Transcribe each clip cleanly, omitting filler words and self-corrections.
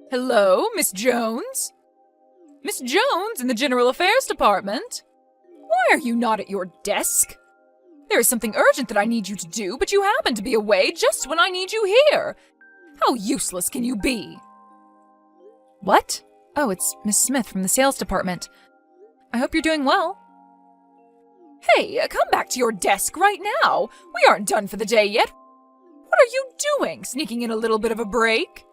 Hello, Miss Jones? Miss Jones in the General Affairs Department? Why are you not at your desk? There is something urgent that I need you to do, but you happen to be away just when I need you here. How useless can you be? What? Oh, it's Miss Smith from the sales department. I hope you're doing well. Hey, come back to your desk right now. We aren't done for the day yet. What are you doing, sneaking in a little bit of a break?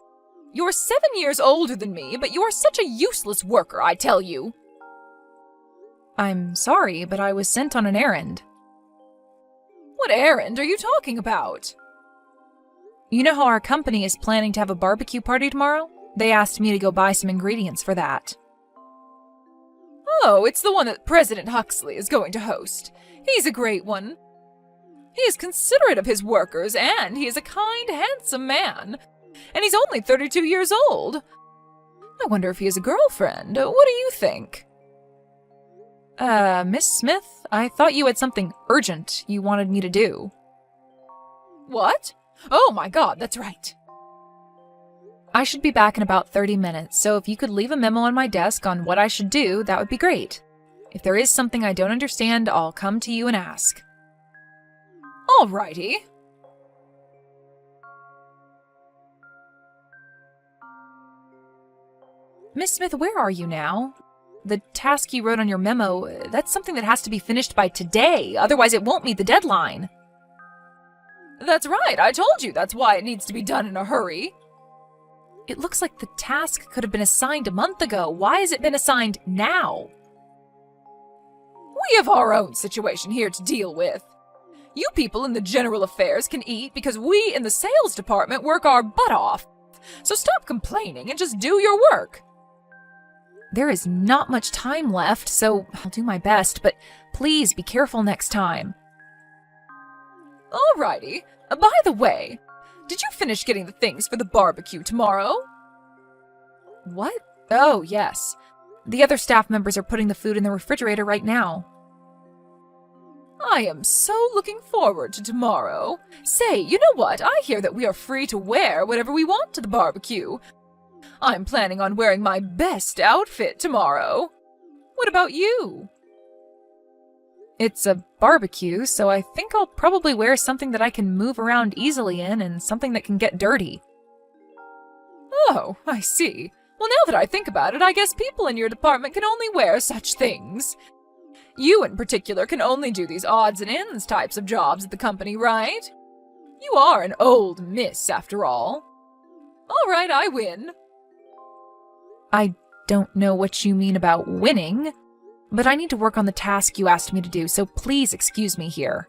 You're 7 years older than me, but you are such a useless worker, I tell you. I'm sorry, but I was sent on an errand. What errand are you talking about? You know how our company is planning to have a barbecue party tomorrow? They asked me to go buy some ingredients for that. Oh, it's the one that President Huxley is going to host. He's a great one. He is considerate of his workers, and he is a kind, handsome man. And he's only 32 years old. I wonder if he has a girlfriend. What do you think? Miss Smith, I thought you had something urgent you wanted me to do. What? Oh my God, that's right. I should be back in about 30 minutes, so if you could leave a memo on my desk on what I should do, that would be great. If there is something I don't understand, I'll come to you and ask. Alrighty. Miss Smith, where are you now? The task you wrote on your memo, that's something that has to be finished by today, otherwise it won't meet the deadline. That's right, I told you that's why it needs to be done in a hurry. It looks like the task could have been assigned a month ago. Why has it been assigned now? We have our own situation here to deal with. You people in the general affairs can eat because we in the sales department work our butt off. So stop complaining and just do your work. There is not much time left, so I'll do my best, but please be careful next time. Alrighty. By the way, did you finish getting the things for the barbecue tomorrow? What? Oh, yes. The other staff members are putting the food in the refrigerator right now. I am so looking forward to tomorrow. Say, you know what? I hear that we are free to wear whatever we want to the barbecue. I'm planning on wearing my best outfit tomorrow. What about you? It's a barbecue, so I think I'll probably wear something that I can move around easily in and something that can get dirty. Oh, I see. Well, now that I think about it, I guess people in your department can only wear such things. You in particular can only do these odds and ends types of jobs at the company, right? You are an old miss, after all. All right, I win. I don't know what you mean about winning, but I need to work on the task you asked me to do, so please excuse me here.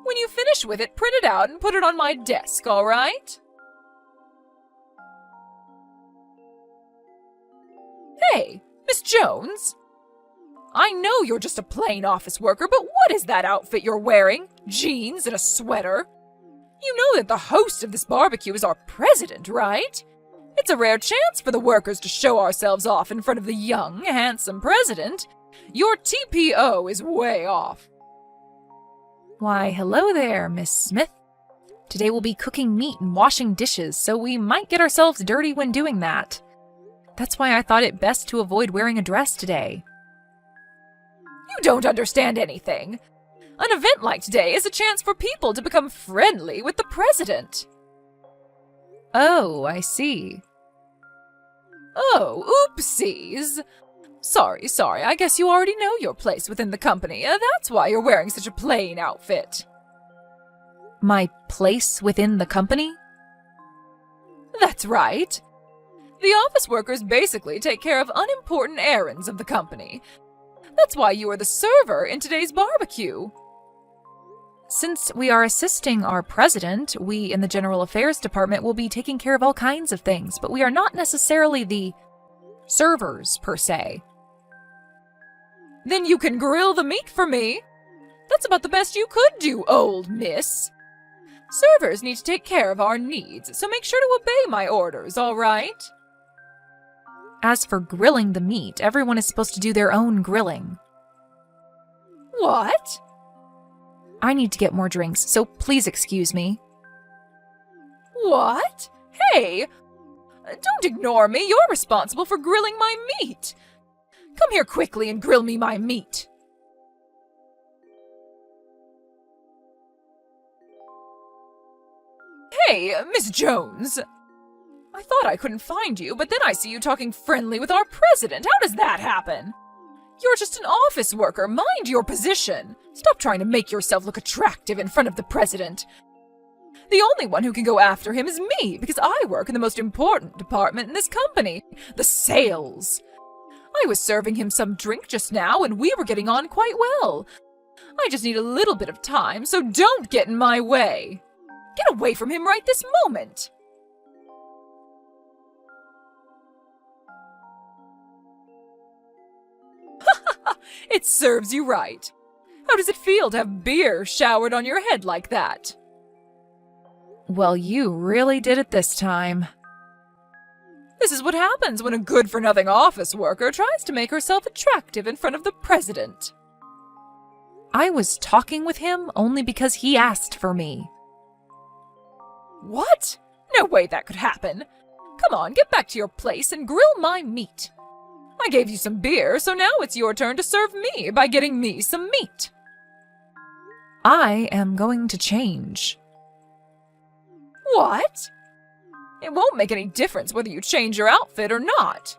When you finish with it, print it out and put it on my desk, all right? Hey, Miss Jones! I know you're just a plain office worker, but what is that outfit you're wearing? Jeans and a sweater? You know that the host of this barbecue is our president, right? It's a rare chance for the workers to show ourselves off in front of the young, handsome president. Your TPO is way off. Why, hello there, Miss Smith. Today we'll be cooking meat and washing dishes, so we might get ourselves dirty when doing that. That's why I thought it best to avoid wearing a dress today. You don't understand anything. An event like today is a chance for people to become friendly with the president. Oh, I see. Oh, oopsies. Sorry, I guess you already know your place within the company. That's why you're wearing such a plain outfit. My place within the company? That's right. The office workers basically take care of unimportant errands of the company. That's why you are the server in today's barbecue. Since we are assisting our president, we in the General Affairs Department will be taking care of all kinds of things, but we are not necessarily the servers, per se. Then you can grill the meat for me. That's about the best you could do, old miss. Servers need to take care of our needs, so make sure to obey my orders, all right? As for grilling the meat, everyone is supposed to do their own grilling. What? I need to get more drinks, so please excuse me. What? Hey! Don't ignore me. You're responsible for grilling my meat. Come here quickly and grill me my meat. Hey, Miss Jones. I thought I couldn't find you, but then I see you talking friendly with our president. How does that happen? You're just an office worker. Mind your position. Stop trying to make yourself look attractive in front of the president. The only one who can go after him is me, because I work in the most important department in this company, the sales. I was serving him some drink just now, and we were getting on quite well. I just need a little bit of time, so don't get in my way. Get away from him right this moment. It serves you right. How does it feel to have beer showered on your head like that? Well, you really did it this time. This is what happens when a good-for-nothing office worker tries to make herself attractive in front of the president. I was talking with him only because he asked for me. What? No way that could happen. Come on, get back to your place and grill my meat. I gave you some beer, so now it's your turn to serve me by getting me some meat. I am going to change. What? It won't make any difference whether you change your outfit or not.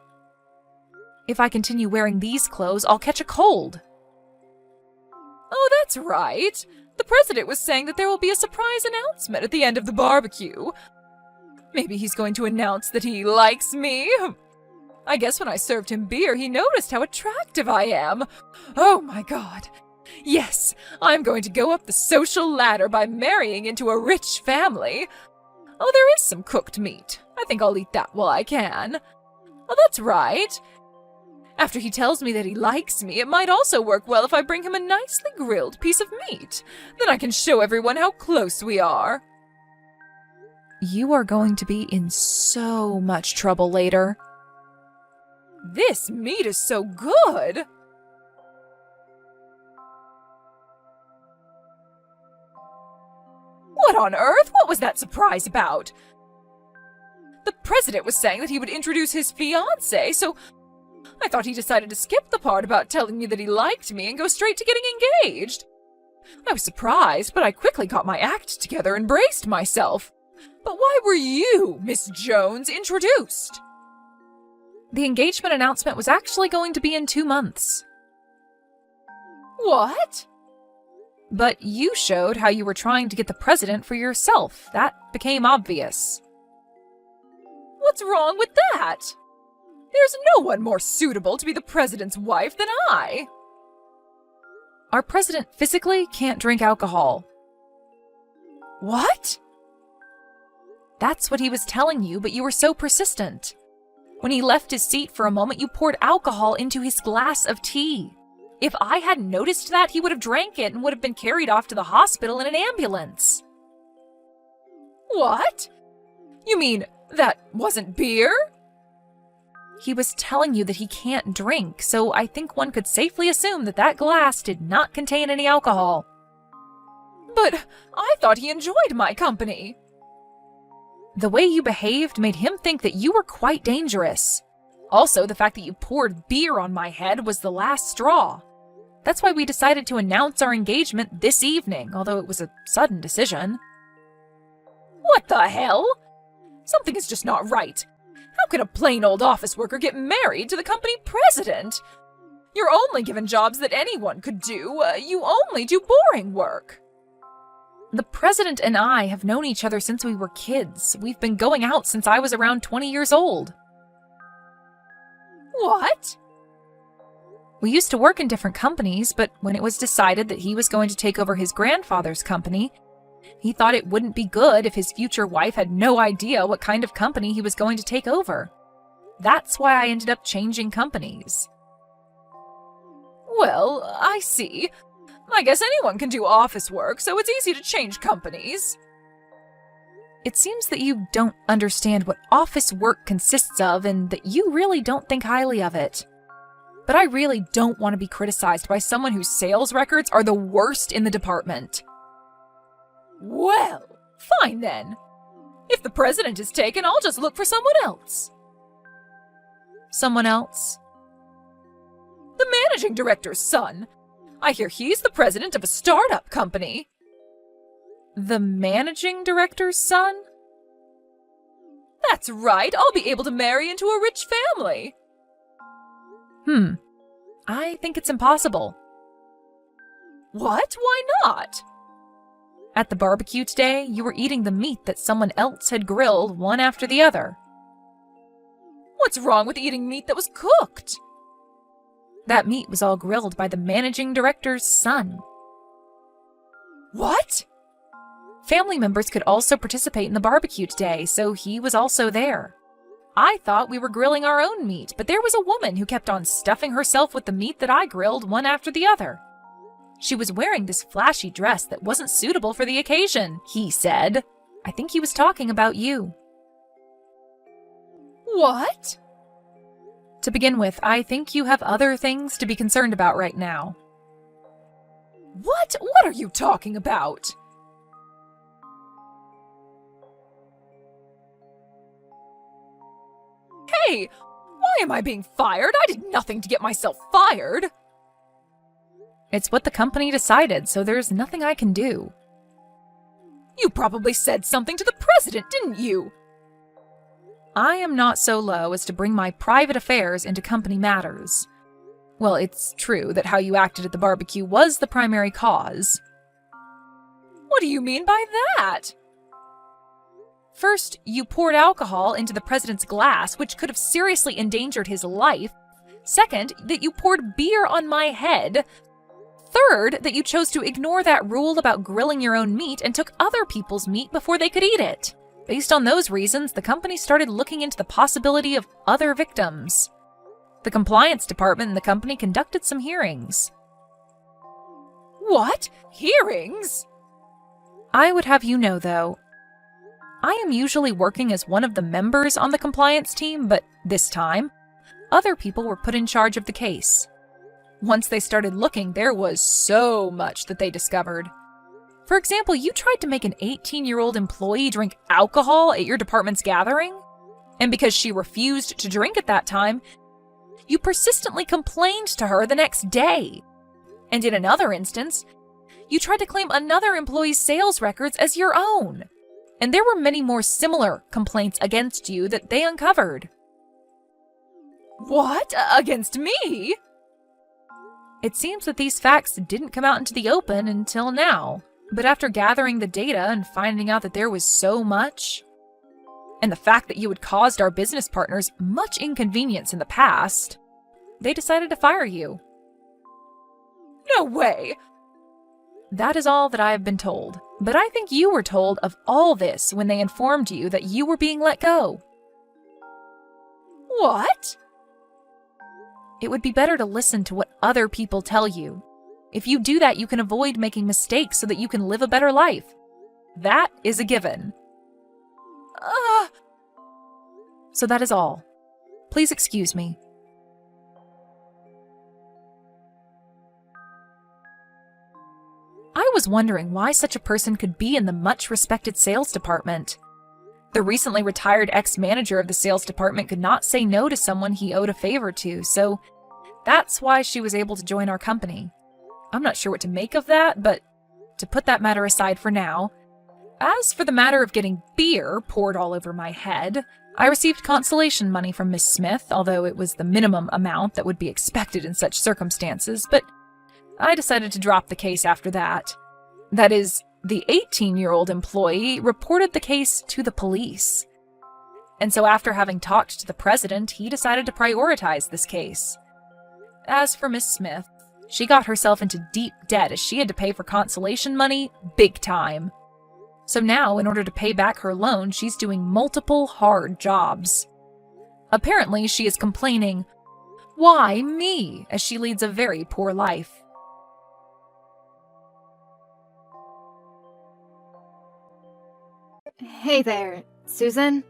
If I continue wearing these clothes, I'll catch a cold. Oh, that's right. The president was saying that there will be a surprise announcement at the end of the barbecue. Maybe he's going to announce that he likes me. I guess when I served him beer, he noticed how attractive I am. Oh my God. Yes, I'm going to go up the social ladder by marrying into a rich family. Oh, there is some cooked meat. I think I'll eat that while I can. Oh, that's right. After he tells me that he likes me, it might also work well if I bring him a nicely grilled piece of meat. Then I can show everyone how close we are. You are going to be in so much trouble later. This meat is so good! What on earth? What was that surprise about? The president was saying that he would introduce his fiancée, so I thought he decided to skip the part about telling me that he liked me and go straight to getting engaged. I was surprised, but I quickly got my act together and braced myself. But why were you, Miss Jones, introduced? The engagement announcement was actually going to be in 2 months. What? But you showed how you were trying to get the president for yourself. That became obvious. What's wrong with that? There's no one more suitable to be the president's wife than I. Our president physically can't drink alcohol. What? That's what he was telling you, but you were so persistent. When he left his seat for a moment, you poured alcohol into his glass of tea. If I hadn't noticed that, he would have drank it and would have been carried off to the hospital in an ambulance. What? You mean that wasn't beer? He was telling you that he can't drink, so I think one could safely assume that that glass did not contain any alcohol. But I thought he enjoyed my company. The way you behaved made him think that you were quite dangerous. Also, the fact that you poured beer on my head was the last straw. That's why we decided to announce our engagement this evening, although it was a sudden decision. What the hell? Something is just not right. How can a plain old office worker get married to the company president? You're only given jobs that anyone could do. You only do boring work. The president and I have known each other since we were kids. We've been going out since I was around 20 years old. What? We used to work in different companies, but when it was decided that he was going to take over his grandfather's company, he thought it wouldn't be good if his future wife had no idea what kind of company he was going to take over. That's why I ended up changing companies. Well, I see. I guess anyone can do office work, so it's easy to change companies. It seems that you don't understand what office work consists of and that you really don't think highly of it. But I really don't want to be criticized by someone whose sales records are the worst in the department. Well, fine then. If the president is taken, I'll just look for someone else. Someone else? The managing director's son. I hear he's the president of a startup company. The managing director's son? That's right, I'll be able to marry into a rich family. I think it's impossible. What? Why not? At the barbecue today, you were eating the meat that someone else had grilled one after the other. What's wrong with eating meat that was cooked? That meat was all grilled by the managing director's son. What? Family members could also participate in the barbecue today, so he was also there. I thought we were grilling our own meat, but there was a woman who kept on stuffing herself with the meat that I grilled one after the other. She was wearing this flashy dress that wasn't suitable for the occasion, he said. I think he was talking about you. What? To begin with, I think you have other things to be concerned about right now. What? What are you talking about? Hey, why am I being fired? I did nothing to get myself fired. It's what the company decided, so there's nothing I can do. You probably said something to the president, didn't you? I am not so low as to bring my private affairs into company matters. Well, it's true that how you acted at the barbecue was the primary cause. What do you mean by that? First, you poured alcohol into the president's glass, which could have seriously endangered his life. Second, that you poured beer on my head. Third, that you chose to ignore that rule about grilling your own meat and took other people's meat before they could eat it. Based on those reasons, the company started looking into the possibility of other victims. The compliance department in the company conducted some hearings. What? Hearings? I would have you know, though, I am usually working as one of the members on the compliance team, but this time, other people were put in charge of the case. Once they started looking, there was so much that they discovered. For example, you tried to make an 18-year-old employee drink alcohol at your department's gathering, and because she refused to drink at that time, you persistently complained to her the next day. And in another instance, you tried to claim another employee's sales records as your own. And there were many more similar complaints against you that they uncovered. What? Against me? It seems that these facts didn't come out into the open until now. But after gathering the data and finding out that there was so much, and the fact that you had caused our business partners much inconvenience in the past, they decided to fire you. No way! That is all that I have been told, but I think you were told of all this when they informed you that you were being let go. What? It would be better to listen to what other people tell you. If you do that, you can avoid making mistakes so that you can live a better life. That is a given. So that is all. Please excuse me. I was wondering why such a person could be in the much-respected sales department. The recently retired ex-manager of the sales department could not say no to someone he owed a favor to, so that's why she was able to join our company. I'm not sure what to make of that, but to put that matter aside for now, as for the matter of getting beer poured all over my head, I received consolation money from Miss Smith, although it was the minimum amount that would be expected in such circumstances, but I decided to drop the case after that. That is, the 18-year-old employee reported the case to the police. And so after having talked to the president, he decided to prioritize this case. As for Miss Smith, she got herself into deep debt as she had to pay for consolation money big time. So now, in order to pay back her loan, she's doing multiple hard jobs. Apparently, she is complaining, "Why me?" as she leads a very poor life. Hey there, Susan?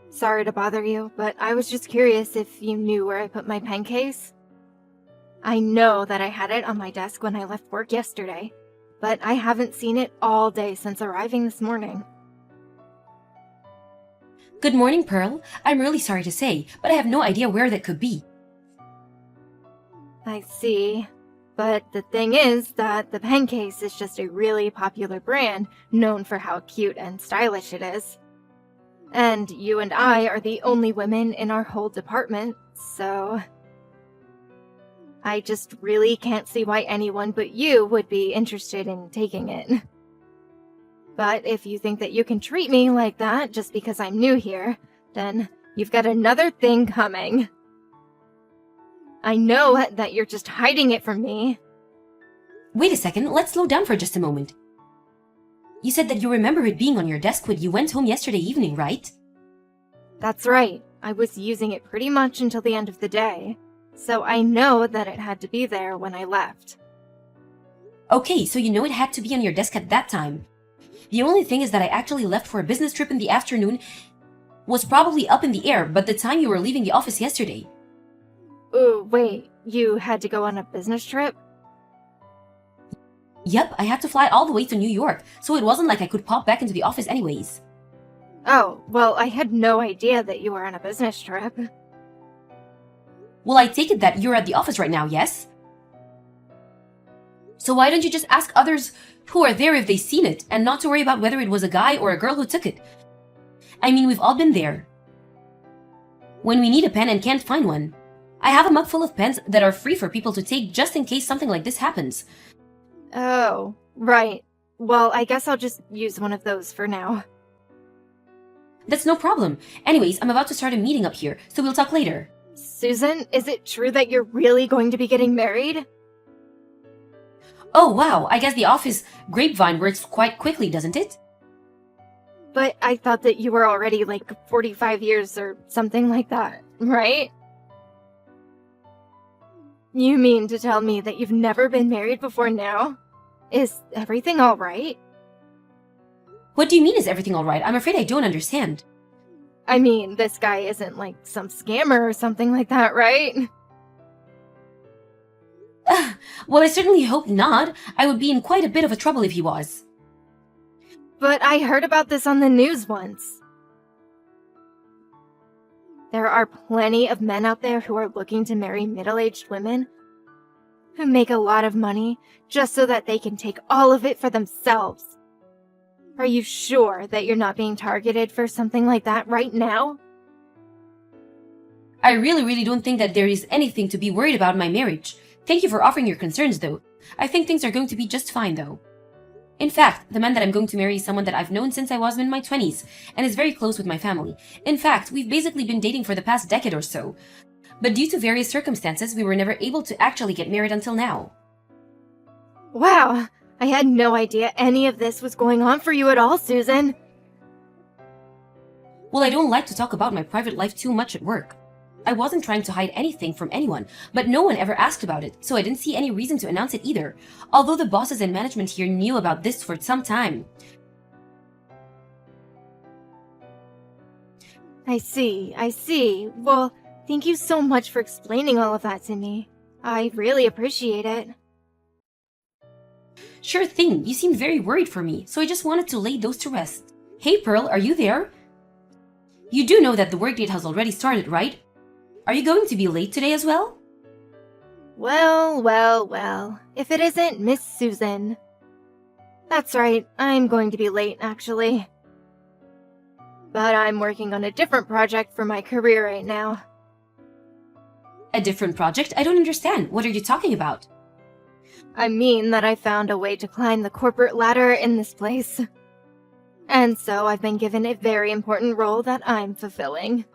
Sorry to bother you, but I was just curious if you knew where I put my pen case. I know that I had it on my desk when I left work yesterday, but I haven't seen it all day since arriving this morning. Good morning, Pearl. I'm really sorry to say, but I have no idea where that could be. I see. But the thing is that the pen case is just a really popular brand known for how cute and stylish it is. And you and I are the only women in our whole department, so I just really can't see why anyone but you would be interested in taking it. But if you think that you can treat me like that just because I'm new here, then you've got another thing coming. I know that you're just hiding it from me. Wait a second, let's slow down for just a moment. You said that you remember it being on your desk when you went home yesterday evening, right? That's right. I was using it pretty much until the end of the day, so I know that it had to be there when I left. Okay, so you know it had to be on your desk at that time. The only thing is that I actually left for a business trip in the afternoon was probably up in the air, but the time you were leaving the office yesterday. Ooh, wait, you had to go on a business trip? Yep, I had to fly all the way to New York, so it wasn't like I could pop back into the office anyways. Oh, well, I had no idea that you were on a business trip. Well, I take it that you're at the office right now, yes? So why don't you just ask others who are there if they've seen it, and not to worry about whether it was a guy or a girl who took it? I mean, we've all been there. When we need a pen and can't find one. I have a mug full of pens that are free for people to take just in case something like this happens. Oh, right. Well, I guess I'll just use one of those for now. That's no problem. Anyways, I'm about to start a meeting up here, so we'll talk later. Susan, is it true that you're really going to be getting married? Oh wow, I guess the office grapevine works quite quickly, doesn't it? But I thought that you were already like 45 years or something like that, right? You mean to tell me that you've never been married before now? Is everything alright? What do you mean is everything alright? I'm afraid I don't understand. I mean, this guy isn't like some scammer or something like that, right? Well, I certainly hope not. I would be in quite a bit of a trouble if he was. But I heard about this on the news once. There are plenty of men out there who are looking to marry middle-aged women who make a lot of money just so that they can take all of it for themselves. Are you sure that you're not being targeted for something like that right now? I really don't think that there is anything to be worried about in my marriage. Thank you for offering your concerns, though. I think things are going to be just fine, though. In fact, the man that I'm going to marry is someone that I've known since I was in my 20s, and is very close with my family. In fact, we've basically been dating for the past decade or so. But due to various circumstances, we were never able to actually get married until now. Wow, I had no idea any of this was going on for you at all, Susan. Well, I don't like to talk about my private life too much at work. I wasn't trying to hide anything from anyone, but no one ever asked about it, so I didn't see any reason to announce it either, although the bosses and management here knew about this for some time. I see. Well, thank you so much for explaining all of that to me. I really appreciate it. Sure thing, you seemed very worried for me, so I just wanted to lay those to rest. Hey Pearl, are you there? You do know that the work date has already started, right? Are you going to be late today as well? Well. If it isn't Miss Susan. That's right, I'm going to be late, actually. But I'm working on a different project for my career right now. A different project? I don't understand. What are you talking about? I mean that I found a way to climb the corporate ladder in this place. And so I've been given a very important role that I'm fulfilling.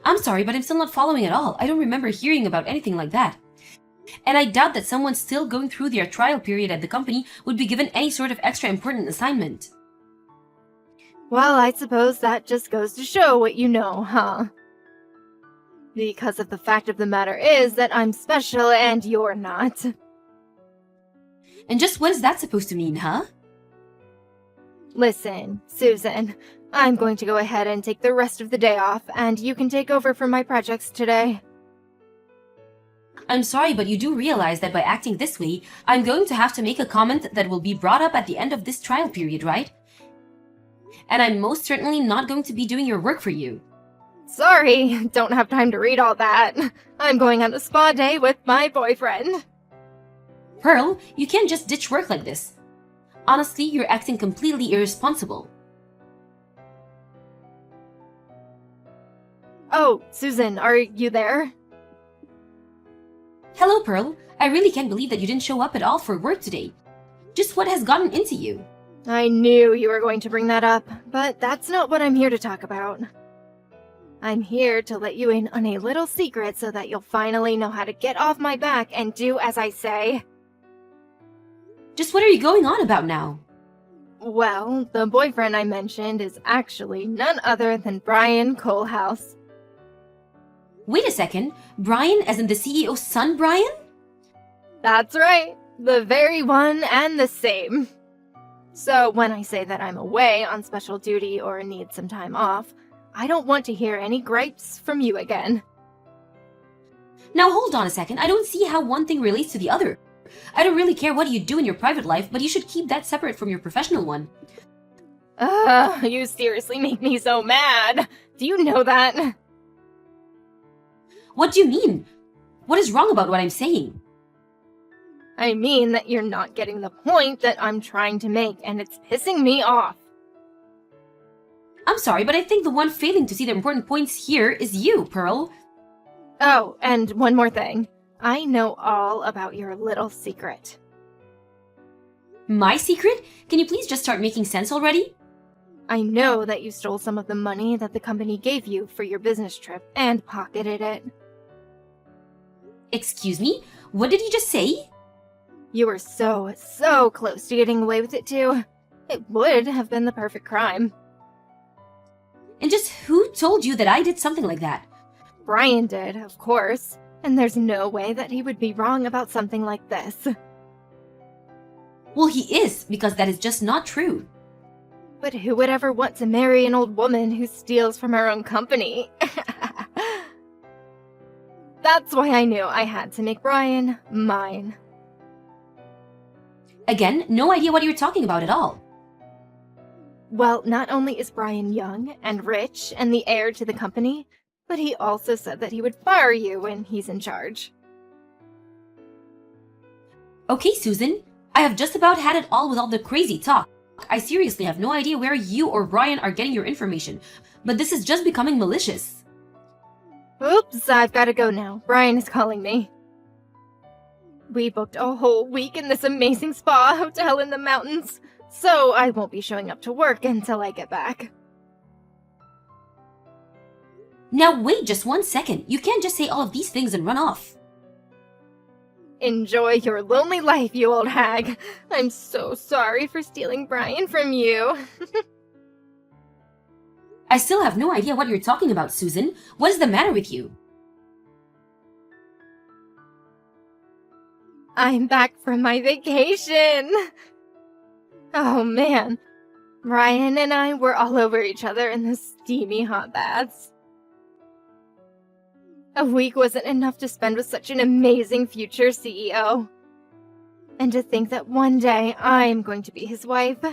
I'm sorry, but I'm still not following at all. I don't remember hearing about anything like that. And I doubt that someone still going through their trial period at the company would be given any sort of extra important assignment. Well, I suppose that just goes to show what you know, huh? Because of the fact of the matter is that I'm special and you're not. And just what is that supposed to mean, huh? Listen, Susan, I'm going to go ahead and take the rest of the day off, and you can take over for my projects today. I'm sorry, but you do realize that by acting this way, I'm going to have to make a comment that will be brought up at the end of this trial period, right? and I'm most certainly not going to be doing your work for you. Sorry, don't have time to read all that. I'm going on a spa day with my boyfriend. Pearl, you can't just ditch work like this. Honestly, you're acting completely irresponsible. Oh, Susan, are you there? Hello, Pearl. I really can't believe that you didn't show up at all for work today. Just what has gotten into you? I knew you were going to bring that up, but that's not what I'm here to talk about. I'm here to let you in on a little secret so that you'll finally know how to get off my back and do as I say. Just what are you going on about now? Well, the boyfriend I mentioned is actually none other than Brian Coalhouse. Wait a second. Brian, as in the CEO's son, Brian? That's right, the very one and the same. So when I say that I'm away on special duty or need some time off, I don't want to hear any gripes from you again. Now hold on a second. I don't see how one thing relates to the other. I don't really care what you do in your private life, but you should keep that separate from your professional one. You seriously make me so mad. Do you know that? What do you mean? What is wrong about what I'm saying? I mean that you're not getting the point that I'm trying to make, and it's pissing me off. I'm sorry, but I think the one failing to see the important points here is you, Pearl. Oh, and one more thing. I know all about your little secret. My secret? Can you please just start making sense already? I know that you stole some of the money that the company gave you for your business trip and pocketed it. Excuse me? What did you just say? You were so close to getting away with it too. It would have been the perfect crime. And just who told you that I did something like that? Brian did, of course. And there's no way that he would be wrong about something like this. Well, he is, because that is just not true. But who would ever want to marry an old woman who steals from her own company? That's why I knew I had to make Brian mine. Again, no idea what you're talking about at all. Well, not only is Brian young and rich and the heir to the company, but he also said that he would fire you when he's in charge. Okay, Susan. I have just about had it all with all the crazy talk. I seriously have no idea where you or Brian are getting your information, but this is just becoming malicious. Oops, I've got to go now. Brian is calling me. We booked a whole week in this amazing spa hotel in the mountains, so I won't be showing up to work until I get back. Now wait just 1 second. You can't just say all of these things and run off. Enjoy your lonely life, you old hag. I'm so sorry for stealing Brian from you. I still have no idea what you're talking about, Susan. What is the matter with you? I'm back from my vacation. Oh man, Brian and I were all over each other in the steamy hot baths. A week wasn't enough to spend with such an amazing future CEO. And to think that one day I'm going to be his wife.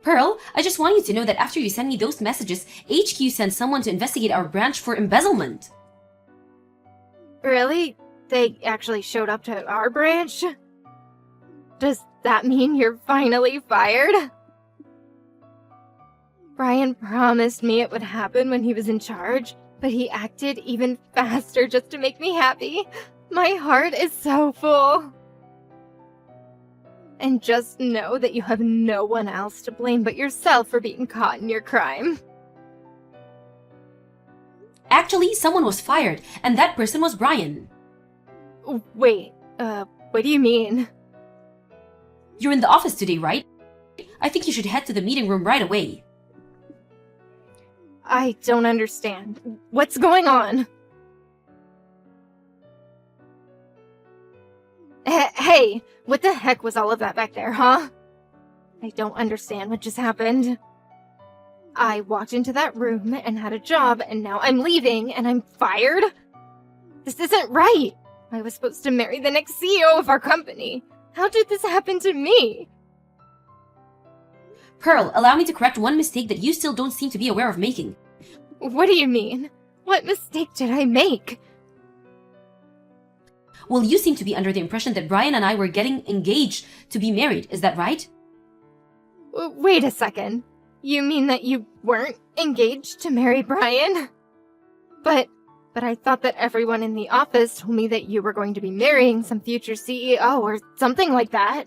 Pearl, I just want you to know that after you send me those messages, HQ sent someone to investigate our branch for embezzlement. Really? They actually showed up to our branch? Does that mean you're finally fired? Brian promised me it would happen when he was in charge, but he acted even faster just to make me happy. My heart is so full. And just know that you have no one else to blame but yourself for being caught in your crime. Actually, someone was fired, and that person was Brian. Wait, what do you mean? You're in the office today, right? I think you should head to the meeting room right away. I don't understand. What's going on? Hey, what the heck was all of that back there, huh? I don't understand what just happened. I walked into that room and had a job, and now I'm leaving and I'm fired? This isn't right! I was supposed to marry the next CEO of our company. How did this happen to me? Pearl, allow me to correct one mistake that you still don't seem to be aware of making. What do you mean? What mistake did I make? Well, you seem to be under the impression that Brian and I were getting engaged to be married, is that right? Wait a second. You mean that you weren't engaged to marry Brian? But I thought that everyone in the office told me that you were going to be marrying some future CEO or something like that.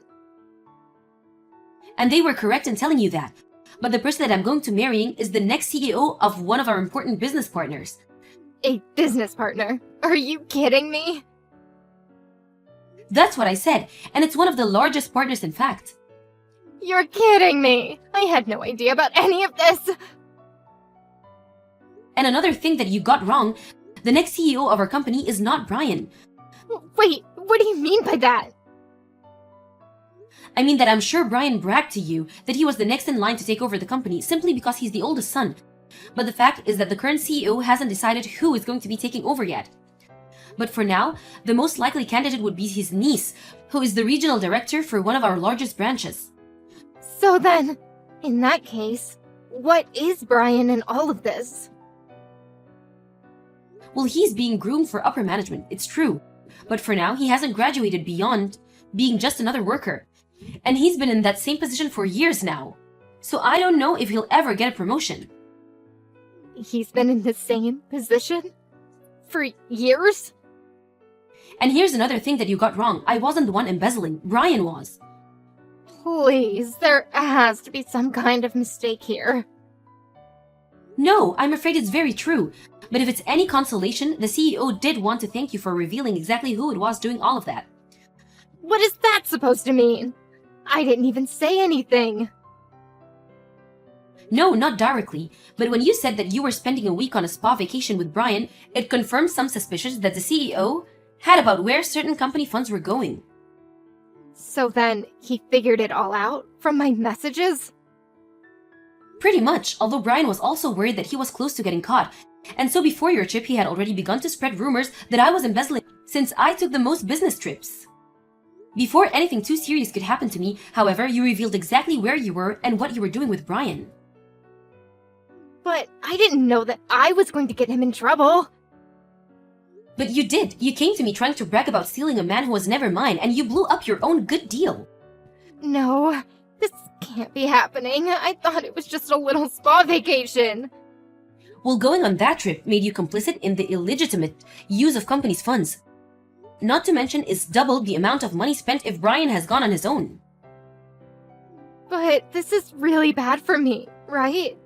And they were correct in telling you that. But the person that I'm going to marrying is the next CEO of one of our important business partners. A business partner? Are you kidding me? That's what I said, and it's one of the largest partners in fact. You're kidding me! I had no idea about any of this! And another thing that you got wrong, the next CEO of our company is not Brian. Wait, what do you mean by that? I mean that I'm sure Brian bragged to you that he was the next in line to take over the company simply because he's the oldest son. But the fact is that the current CEO hasn't decided who is going to be taking over yet. But for now, the most likely candidate would be his niece, who is the regional director for one of our largest branches. So then, in that case, what is Brian in all of this? Well, he's being groomed for upper management, it's true. But for now, he hasn't graduated beyond being just another worker. And he's been in that same position for years now. So I don't know if he'll ever get a promotion. He's been in the same position? For years? And here's another thing that you got wrong. I wasn't the one embezzling. Brian was. Please, there has to be some kind of mistake here. No, I'm afraid it's very true. But if it's any consolation, the CEO did want to thank you for revealing exactly who it was doing all of that. What is that supposed to mean? I didn't even say anything. No, not directly. But when you said that you were spending a week on a spa vacation with Brian, it confirmed some suspicions that the CEO had about where certain company funds were going. So then, he figured it all out from my messages? Pretty much, although Brian was also worried that he was close to getting caught. And so before your trip, he had already begun to spread rumors that I was embezzling since I took the most business trips. Before anything too serious could happen to me, however, you revealed exactly where you were and what you were doing with Brian. But I didn't know that I was going to get him in trouble. But you did. You came to me trying to brag about stealing a man who was never mine, and you blew up your own good deal. No, this can't be happening. I thought it was just a little spa vacation. Well, going on that trip made you complicit in the illegitimate use of company's funds. Not to mention, it's doubled the amount of money spent if Brian has gone on his own. But this is really bad for me, right?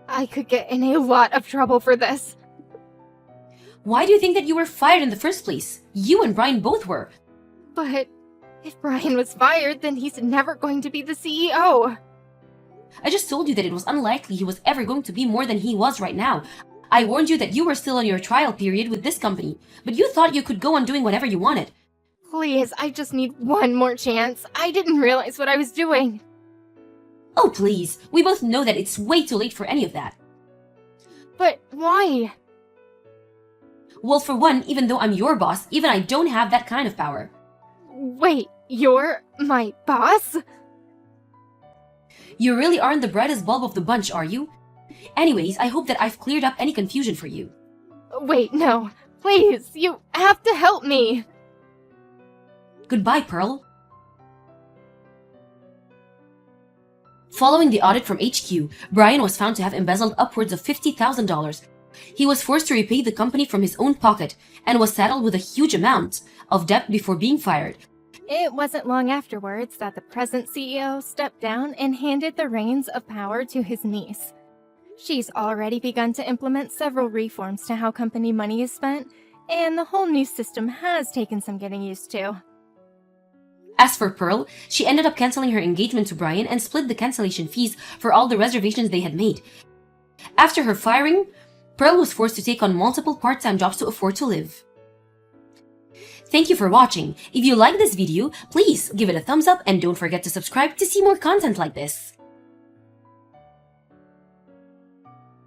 I could get in a lot of trouble for this. Why do you think that you were fired in the first place? You and Brian both were. But if Brian was fired, then he's never going to be the CEO. I just told you that it was unlikely he was ever going to be more than he was right now. I warned you that you were still on your trial period with this company, but you thought you could go on doing whatever you wanted. Please, I just need one more chance. I didn't realize what I was doing. Oh, please. We both know that it's way too late for any of that. But why? Well, for one, even though I'm your boss, even I don't have that kind of power. Wait, you're my boss? You really aren't the brightest bulb of the bunch, are you? Anyways, I hope that I've cleared up any confusion for you. Wait, no. Please, you have to help me. Goodbye, Pearl. Following the audit from HQ, Brian was found to have embezzled upwards of $50,000. He was forced to repay the company from his own pocket and was saddled with a huge amount of debt before being fired. It wasn't long afterwards that the present CEO stepped down and handed the reins of power to his niece. She's already begun to implement several reforms to how company money is spent, and the whole new system has taken some getting used to. As for Pearl, she ended up canceling her engagement to Brian and split the cancellation fees for all the reservations they had made. After her firing, Pearl was forced to take on multiple part-time jobs to afford to live. Thank you for watching. If you like this video, please give it a thumbs up and don't forget to subscribe to see more content like this.